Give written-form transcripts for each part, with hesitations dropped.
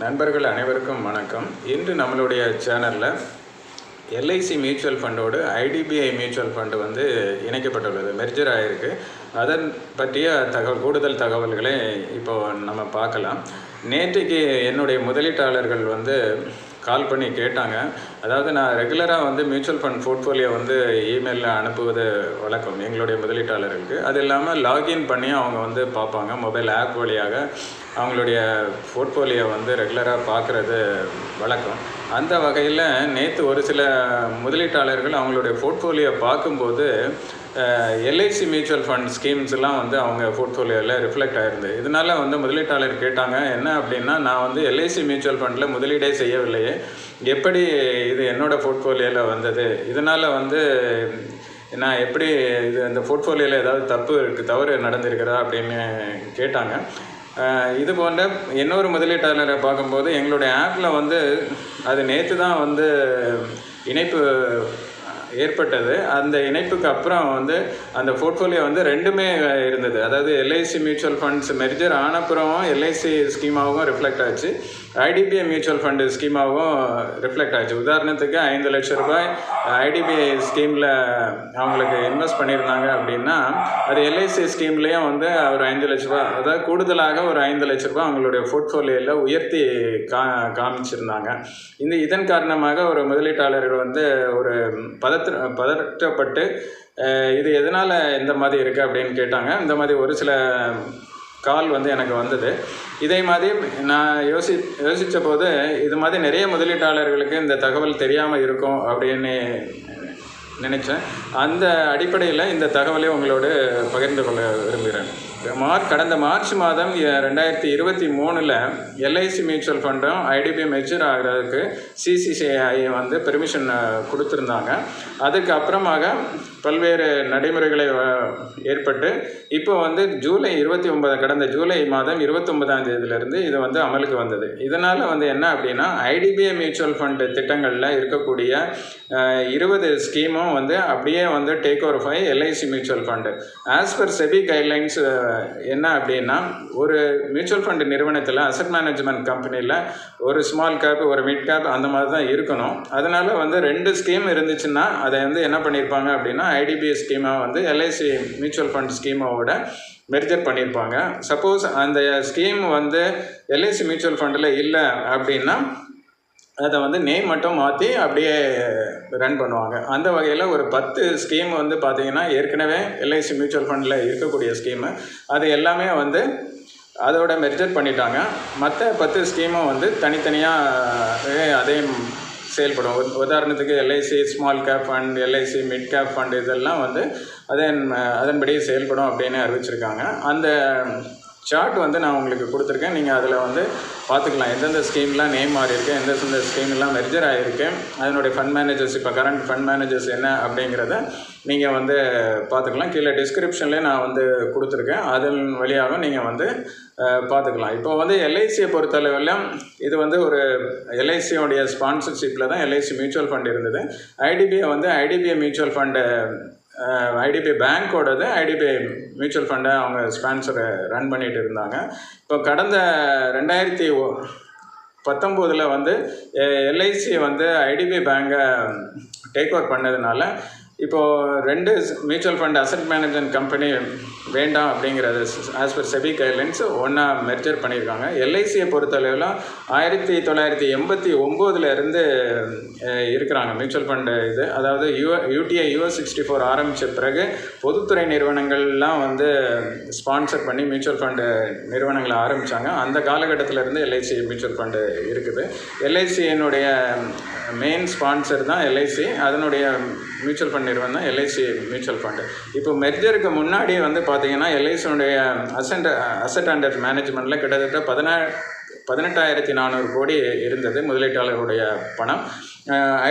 நண்பர்கள் அனைவருக்கும் வணக்கம். இன்று நம்மளுடைய சேனலில் LIC மியூச்சுவல் ஃபண்டோடு IDBI மியூச்சுவல் ஃபண்டு வந்து இணைக்கப்பட்டுள்ளது, மெர்ஜர் ஆகிருக்கு. அதன் பற்றிய கூடுதல் தகவல்களை இப்போ நம்ம பார்க்கலாம். நேற்றைக்கு என்னுடைய முதலீட்டாளர்கள் வந்து கால் பண்ணி கேட்டாங்க. அதாவது நான் ரெகுலராக வந்து மியூச்சுவல் ஃபண்ட் போர்ட்ஃபோலியோ வந்து இமெயிலில் அனுப்புவது வழக்கம் எங்களுடைய முதலீட்டாளர்களுக்கு. அது இல்லாமல் லாகின் பண்ணி அவங்க வந்து பார்ப்பாங்க, மொபைல் ஆப் வழியாக அவங்களுடைய போர்ட்ஃபோலியோ வந்து ரெகுலராக பார்க்குறது வழக்கம். அந்த வகையில் நேற்று ஒரு சில முதலீட்டாளர்கள் அவங்களுடைய போர்ட்ஃபோலியோ பார்க்கும்போது LIC மியூச்சுவல் ஃபண்ட் ஸ்கீம்ஸ்லாம் வந்து அவங்க போர்ட்ஃபோலியோவில் ரிஃப்ளெக்ட் ஆகிருந்தது. இதனால் வந்து முதலீட்டாளர் கேட்டாங்க, என்ன அப்படின்னா, நான் வந்து LIC மியூச்சுவல் ஃபண்டில் முதலீடே செய்யவில்லையே, எப்படி இது என்னோடய போர்ட்ஃபோலியோவில் வந்தது, இதனால் வந்து நான் எப்படி இது இந்த போர்ட்ஃபோலியோவில் ஏதாவது தவறு நடந்திருக்கிறதா அப்படின்னு கேட்டாங்க. இது போன்ற இன்னொரு முதலீட்டாளரை பார்க்கும்போது எங்களுடைய ஆப்பில் வந்து அது நேற்று தான் வந்து இணைப்பு ஏற்பட்டது. அந்த இணைப்புக்கு அப்புறம் வந்து அந்த போர்ட்ஃபோலியோ வந்து ரெண்டுமே இருந்தது. அதாவது LIC மியூச்சுவல் ஃபண்ட்ஸ் மெர்ஜர் ஆனப்புறம் LIC ஸ்கீமாகவும் ரிஃப்ளெக்ட் ஆச்சு, IDBI மியூச்சுவல் ஃபண்டு ஸ்கீமாகவும் ரிஃப்ளெக்ட் ஆச்சு. உதாரணத்துக்கு 5 லட்சம் ரூபாய் IDBI ஸ்கீமில் அவங்களுக்கு இன்வெஸ்ட் பண்ணியிருந்தாங்க அப்படின்னா, அது LIC ஸ்கீம்லேயும் வந்து ஒரு 5 லட்ச ரூபா, அதாவது கூடுதலாக ஒரு 5 லட்ச ரூபா அவங்களுடைய போர்ட்ஃபோலியோவில் உயர்த்தி காமிச்சிருந்தாங்க. இதன் காரணமாக ஒரு முதலீட்டாளர்கள் வந்து ஒரு பதற்றப்பட்டு இது எதனால் இந்த மாதிரி இருக்குது அப்படின்னு கேட்டாங்க. இந்த மாதிரி ஒரு சில கால் வந்து எனக்கு வந்தது. இதே மாதிரி நான் யோசித்த போது இது மாதிரி நிறைய முதலீட்டாளர்களுக்கு இந்த தகவல் தெரியாமல் இருக்கும் அப்படின்னு நினச்சேன். அந்த அடிப்படையில் இந்த தகவலை உங்களோடு பகிர்ந்து கொள்ள விரும்புகிறேன். கடந்த மார்ச் மாதம் 2023 LIC மியூச்சுவல் ஃபண்டும் IDBI மெச்சூர் ஆகிறதுக்கு CCCI வந்து பெர்மிஷன் கொடுத்துருந்தாங்க. அதுக்கு அப்புறமாக பல்வேறு நடைமுறைகளை ஏற்பட்டு இப்போ வந்து கடந்த ஜூலை மாதம் 29ஆம் தேதியிலிருந்து இது வந்து அமலுக்கு வந்தது. இதனால் வந்து என்ன அப்படின்னா, IDBI மியூச்சுவல் ஃபண்டு திட்டங்களில் இருக்கக்கூடிய 20 ஸ்கீமும் வந்து அப்படியே வந்து take over by LIC mutual fund. As per SEBI guidelines என்ன அப்படின்னா, ஒரு மியூச்சுவல் ஃபண்டு நிறுவனத்தில் அசட் மேனேஜ்மெண்ட் கம்பெனியில் ஒரு ஸ்மால் கேப் ஒரு மிட் கேப் அந்த மாதிரி தான் இருக்கணும். அதனால் வந்து 2 ஸ்கீம் இருந்துச்சுன்னா அதை வந்து என்ன பண்ணியிருப்பாங்க அப்படின்னா, IDBI ஸ்கீமாக வந்து LIC மியூச்சுவல் ஃபண்ட் ஸ்கீமோட மெர்ஜர் பண்ணியிருப்பாங்க. சப்போஸ் அந்த ஸ்கீம் வந்து LIC மியூச்சுவல் ஃபண்டில் இல்லை அப்படின்னா அதை வந்து நேம் மட்டும் மாற்றி அப்படியே ரன் பண்ணுவாங்க. அந்த வகையில் ஒரு 10 ஸ்கீம் வந்து பார்த்திங்கன்னா ஏற்கனவே LIC மியூச்சுவல் ஃபண்டில் இருக்கக்கூடிய ஸ்கீமு அது எல்லாமே வந்து அதோட மெர்ஜர் பண்ணிட்டாங்க. மற்ற 10 ஸ்கீமும் வந்து தனித்தனியாக அதே செயல்படும். உதாரணத்துக்கு LIC small cap fund, LIC mid cap fund இதெல்லாம் வந்து அதன்படி செயல்படும் அப்படின்னு அறிவிச்சிருக்காங்க. அந்த சார்ட் வந்து நான் உங்களுக்கு கொடுத்துருக்கேன். நீங்கள் அதில் வந்து பார்த்துக்கலாம் எந்தெந்த ஸ்கீம்லாம் நேம் மாறி இருக்கு, எந்தெந்த ஸ்கீம்லாம் மெர்ஜர் ஆகிருக்கு, அதனுடைய ஃபண்ட் மேனேஜர்ஸ், இப்போ கரண்ட் ஃபண்ட் மேனேஜர்ஸ் என்ன அப்படிங்கிறத நீங்கள் வந்து பார்த்துக்கலாம். கீழே டிஸ்கிரிப்ஷன்லேயே நான் வந்து கொடுத்துருக்கேன், அதன் வழியாக நீங்கள் வந்து பார்த்துக்கலாம். இப்போ வந்து LICயை பொறுத்தளவில் இது வந்து ஒரு LICயோடைய ஸ்பான்சர்ஷிப்பில் தான் LIC மியூச்சுவல் ஃபண்ட் இருந்தது. IDBI வந்து IDBI மியூச்சுவல் ஃபண்டு IDBI பேங்க்கோடது IDBI மியூச்சுவல் ஃபண்டை அவங்க ஸ்பான்சரை ரன் பண்ணிகிட்டு இருந்தாங்க. இப்போ கடந்த 2019 வந்து LIC வந்து IDBI பேங்கை டேக் ஓவர் பண்ணதுனால இப்போது 2 mutual fund asset management company வேண்டாம் அப்படிங்கிறது ஆஸ் பர் செபி கைட்லைன்ஸ் ஒன்றா மெர்ஜர் பண்ணியிருக்காங்க. LICயை பொறுத்தளவில் 1989 இருக்கிறாங்க மியூச்சுவல் ஃபண்டு இது. அதாவது UTI US 64 ஆரம்பித்த பிறகு பொதுத்துறை நிறுவனங்கள்லாம் வந்து ஸ்பான்சர் பண்ணி மியூச்சுவல் ஃபண்டு நிறுவனங்களை ஆரம்பித்தாங்க. அந்த காலகட்டத்திலேருந்து LIC மியூச்சுவல் ஃபண்டு இருக்குது. LICயினுடைய மெயின் ஸ்பான்சர் தான் LIC, அதனுடைய மியூச்சுவல் ஃபண்ட் நிறுவனம் தான் LIC மியூச்சுவல் ஃபண்டு. இப்போ மெர்ஜருக்கு முன்னாடி வந்து பார்த்திங்கன்னா LICனுடைய அசட் அண்டர் மேனேஜ்மெண்ட்டில் கிட்டத்தட்ட 18,400 கோடி இருந்தது முதலீட்டாளர்களுடைய பணம்.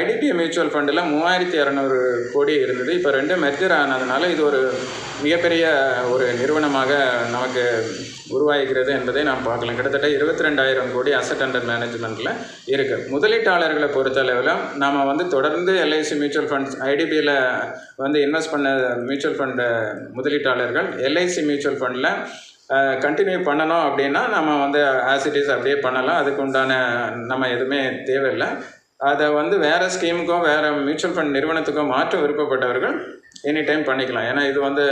IDBI மியூச்சுவல் ஃபண்டில் 3,200 கோடி இருந்தது. இப்போ 2 மெர்ஜர் ஆனதுனால இது ஒரு மிகப்பெரிய ஒரு நிறுவனமாக நமக்கு உருவாகிறது என்பதை நாம் பார்க்கலாம். கிட்டத்தட்ட 22,000 கோடி அசட் அண்டர் மேனேஜ்மெண்ட்டில் இருக்குது. முதலீட்டாளர்களை பொறுத்தளவில் நாம் வந்து தொடர்ந்து LIC மியூச்சுவல் ஃபண்ட்ஸ் IDBIயில் வந்து இன்வெஸ்ட் பண்ண மியூச்சுவல் ஃபண்டு முதலீட்டாளர்கள் LIC மியூச்சுவல் ஃபண்டில் கண்டினியூ பண்ணணும் அப்படின்னா நம்ம வந்து ஆஸ் இட் இஸ் அப்படியே பண்ணலாம். அதுக்கு உண்டான நம்ம எதுவுமே தேவையில்லை. அதை வந்து வேறு ஸ்கீமுக்கோ வேறு மியூச்சுவல் ஃபண்ட் நிறுவனத்துக்கோ மாற்ற விருப்பப்பட்டவர்கள் எனி டைம் பண்ணிக்கலாம். ஏன்னா இது வந்து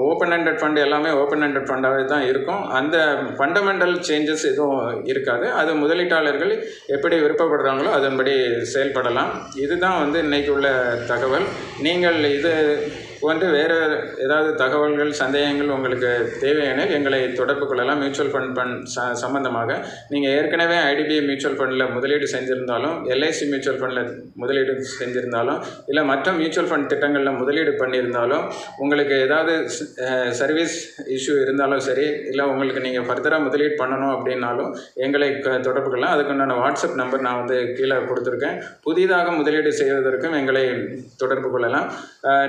ஓப்பன் ஹேண்டட் ஃபண்ட் எல்லாமே ஓப்பன் ஹேண்டட் ஃபண்டாகவே தான் இருக்கும். அந்த ஃபண்டமெண்டல் சேஞ்சஸ் எதுவும் இருக்காது. அது முதலீட்டாளர்கள் எப்படி விருப்பப்படுறாங்களோ அதன்படி செயல்படலாம். இதுதான் வந்து இன்றைக்கி உள்ள தகவல். நீங்கள் இது போன்று வேறு ஏதாவது தகவல்கள் சந்தேகங்கள் உங்களுக்கு தேவையானால் எங்களை தொடர்பு கொள்ளலாம். மியூச்சுவல் ஃபண்ட் சம்பந்தமாக நீங்கள் ஏற்கனவே ஐடிபிஐ மியூச்சுவல் ஃபண்டில் முதலீடு செஞ்சுருந்தாலும், எல்ஐசி மியூச்சுவல் ஃபண்டில் முதலீடு செஞ்சுருந்தாலும், இல்லை மற்ற மியூச்சுவல் ஃபண்ட் திட்டங்களில் முதலீடு பண்ணியிருந்தாலும், உங்களுக்கு ஏதாவது சர்வீஸ் இஷ்யூ இருந்தாலும் சரி, இல்லை உங்களுக்கு நீங்கள் ஃபர்தராக முதலீடு பண்ணணும் அப்படின்னாலும் எங்களை தொடர்பு கொள்ளலாம். அதுக்குண்டான வாட்ஸ்அப் நம்பர் நான் வந்து கீழே கொடுத்துருக்கேன். புதிதாக முதலீடு செய்வதற்கும் எங்களை தொடர்பு கொள்ளலாம்.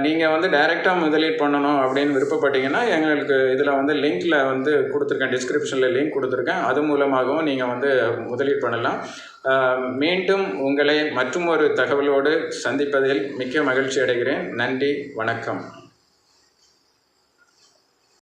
நீங்கள் வந்து டைரெக்டாக முதலீடு பண்ணணும் அப்படின்னு விருப்பப்பட்டீங்கன்னா எங்களுக்கு இதில் வந்து லிங்க்கில் வந்து கொடுத்துருக்கேன், டிஸ்கிரிப்ஷனில் லிங்க் கொடுத்துருக்கேன். அது மூலமாகவும் நீங்கள் வந்து முதலீடு பண்ணலாம். மீண்டும் உங்களை மற்றும் ஒரு தகவலோடு சந்திப்பதில் மிக்க மகிழ்ச்சி அடைகிறேன். நன்றி, வணக்கம்.